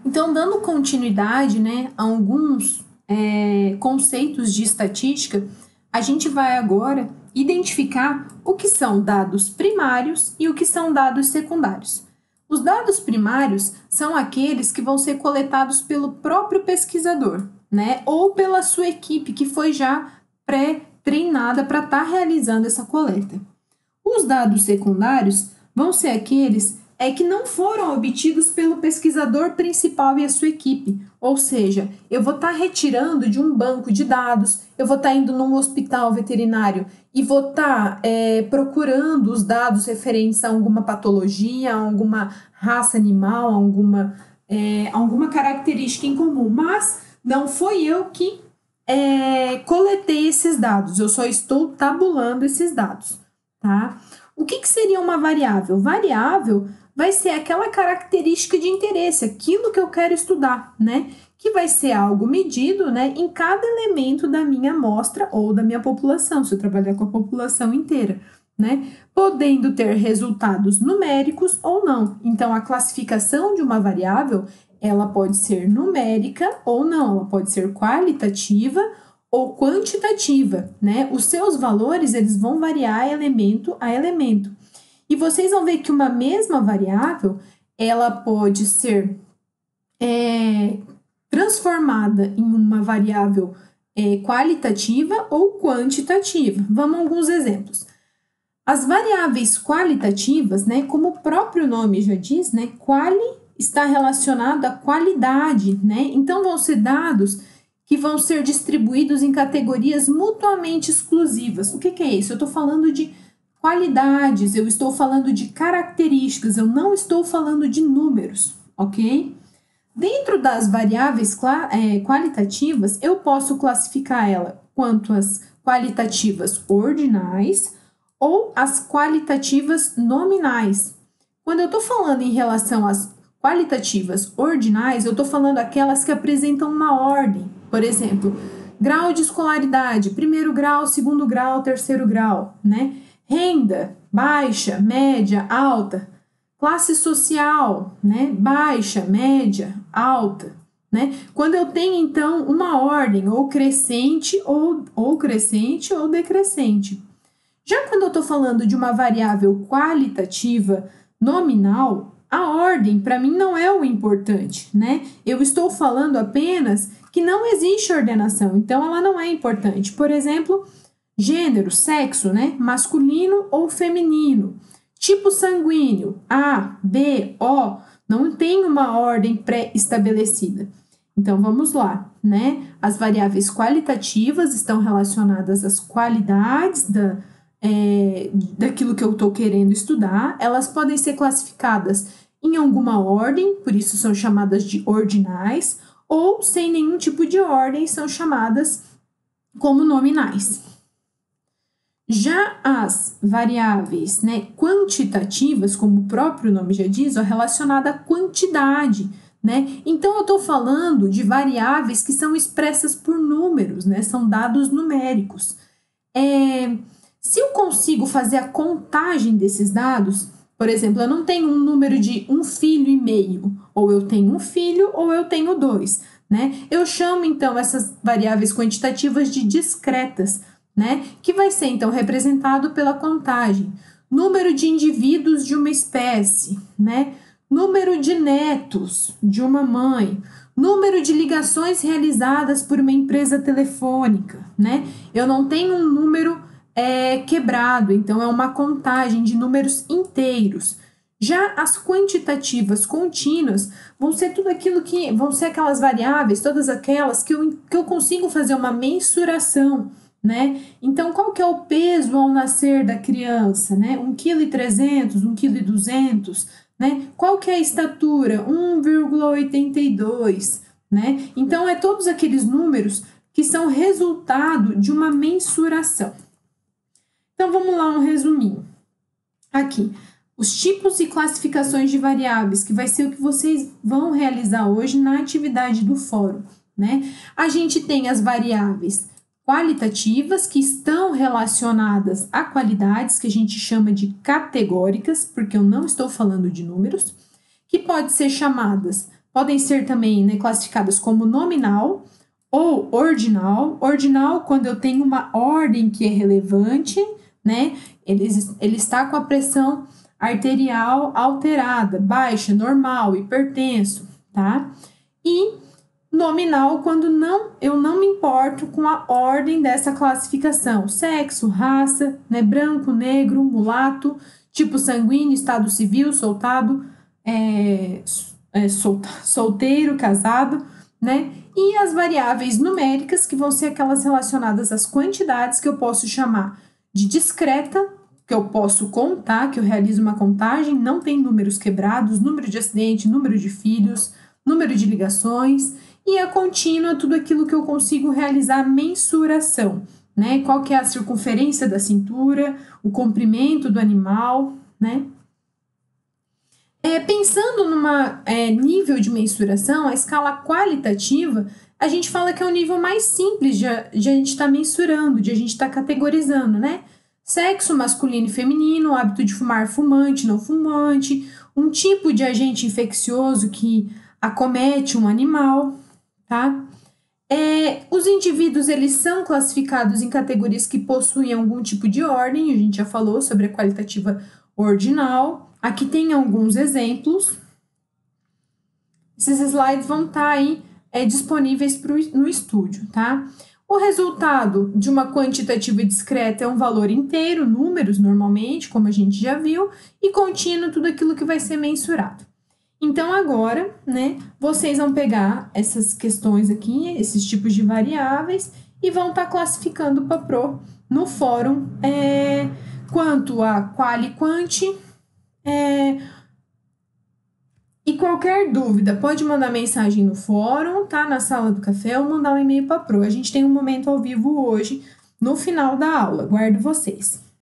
Então, dando continuidade, né, a alguns conceitos de estatística, a gente vai agora identificar o que são dados primários e o que são dados secundários. Os dados primários são aqueles que vão ser coletados pelo próprio pesquisador, né, ou pela sua equipe que foi já pré-treinada para estar realizando essa coleta. Os dados secundários vão ser aqueles que não foram obtidos pelo pesquisador principal e a sua equipe. Ou seja, eu vou estar retirando de um banco de dados, eu vou estar indo num hospital veterinário e vou estar procurando os dados referentes a alguma patologia, a alguma raça animal, alguma característica em comum. Mas não foi eu que coletei esses dados, eu só estou tabulando esses dados, tá? O que seria uma variável? Variável vai ser aquela característica de interesse, aquilo que eu quero estudar, né? Que vai ser algo medido, né, em cada elemento da minha amostra ou da minha população, se eu trabalhar com a população inteira, né? Podendo ter resultados numéricos ou não. Então, a classificação de uma variável, ela pode ser numérica ou não, ela pode ser qualitativa ou quantitativa, né? Os seus valores, eles vão variar elemento a elemento. E vocês vão ver que uma mesma variável, ela pode ser transformada em uma variável qualitativa ou quantitativa. Vamos a alguns exemplos. As variáveis qualitativas, né, como o próprio nome já diz, né, quali está relacionado à qualidade, né? Então, vão ser dados que vão ser distribuídos em categorias mutuamente exclusivas. O que é isso? Eu estou falando de qualidades, eu estou falando de características, eu não estou falando de números, ok? Dentro das variáveis qualitativas, eu posso classificar ela quanto as qualitativas ordinais ou as qualitativas nominais. Quando eu estou falando em relação às qualitativas ordinais, eu estou falando aquelas que apresentam uma ordem. Por exemplo, grau de escolaridade, 1º grau, 2º grau, 3º grau, né? Renda, baixa, média, alta. Classe social, né? Baixa, média, alta, né? Quando eu tenho, então, uma ordem ou crescente ou crescente ou decrescente. Já quando eu estou falando de uma variável qualitativa nominal, a ordem, para mim, não é o importante, né? Eu estou falando apenas que não existe ordenação, então ela não é importante. Por exemplo, gênero, sexo, né? Masculino ou feminino. Tipo sanguíneo, A, B, O, não tem uma ordem pré-estabelecida. Então, vamos lá, né? As variáveis qualitativas estão relacionadas às qualidades daquilo que eu estou querendo estudar. Elas podem ser classificadas em alguma ordem, por isso são chamadas de ordinais, ou sem nenhum tipo de ordem, são chamadas como nominais. Já as variáveis, né, quantitativas, como o próprio nome já diz, é relacionada à quantidade, né? Então, eu estou falando de variáveis que são expressas por números, né? São dados numéricos. Se eu consigo fazer a contagem desses dados, por exemplo, eu não tenho um número de 1,5 filho, ou eu tenho 1 filho, ou eu tenho 2, né? Eu chamo, então, essas variáveis quantitativas de discretas, né? Que vai ser, então, representado pela contagem. Número de indivíduos de uma espécie, né? Número de netos de uma mãe, número de ligações realizadas por uma empresa telefônica, né? Eu não tenho um número quebrado, então é uma contagem de números inteiros. Já as quantitativas contínuas vão ser tudo aquilo que vão ser aquelas variáveis, todas aquelas que eu consigo fazer uma mensuração, né? Então, qual que é o peso ao nascer da criança, né? 1,3 kg, 1,2 kg, né? Qual que é a estatura? 1,82, né? Então, todos aqueles números que são resultado de uma mensuração. Então, vamos lá um resuminho. Aqui, os tipos e classificações de variáveis, que vai ser o que vocês vão realizar hoje na atividade do fórum, né? A gente tem as variáveis qualitativas, que estão relacionadas a qualidades, que a gente chama de categóricas, porque eu não estou falando de números, que pode ser chamadas podem ser também, né, classificadas como nominal ou ordinal. Ordinal, quando eu tenho uma ordem que é relevante, né? Ele está com a pressão arterial alterada, baixa, normal, hipertenso, tá? E nominal, quando eu não me importo com a ordem dessa classificação. Sexo, raça, né? Branco, negro, mulato, tipo sanguíneo, estado civil, solteiro, casado, né? E as variáveis numéricas, que vão ser aquelas relacionadas às quantidades, que eu posso chamar de discreta, que eu posso contar, que eu realizo uma contagem, não tem números quebrados, número de acidente, número de filhos, número de ligações, e a contínua, tudo aquilo que eu consigo realizar mensuração, né? Qual que é a circunferência da cintura, o comprimento do animal, né? Pensando numa nível de mensuração, a escala qualitativa, a gente fala que é um nível mais simples de a gente estar mensurando, de a gente estar categorizando, né? Sexo masculino e feminino, hábito de fumar, fumante, não fumante, um tipo de agente infeccioso que acomete um animal, tá? Os indivíduos, eles são classificados em categorias que possuem algum tipo de ordem, a gente já falou sobre a qualitativa ordinal. Aqui tem alguns exemplos. Esses slides vão estar aí disponíveis no estúdio, tá? O resultado de uma quantitativa discreta é um valor inteiro, números normalmente, como a gente já viu, e contínuo, tudo aquilo que vai ser mensurado. Então, agora, né, vocês vão pegar essas questões aqui, esses tipos de variáveis, e vão estar classificando para pro no fórum quanto a quali quanti. E qualquer dúvida, pode mandar mensagem no fórum, tá? Na sala do café, ou mandar um e-mail para pro. A gente tem um momento ao vivo hoje, no final da aula. Guardo vocês.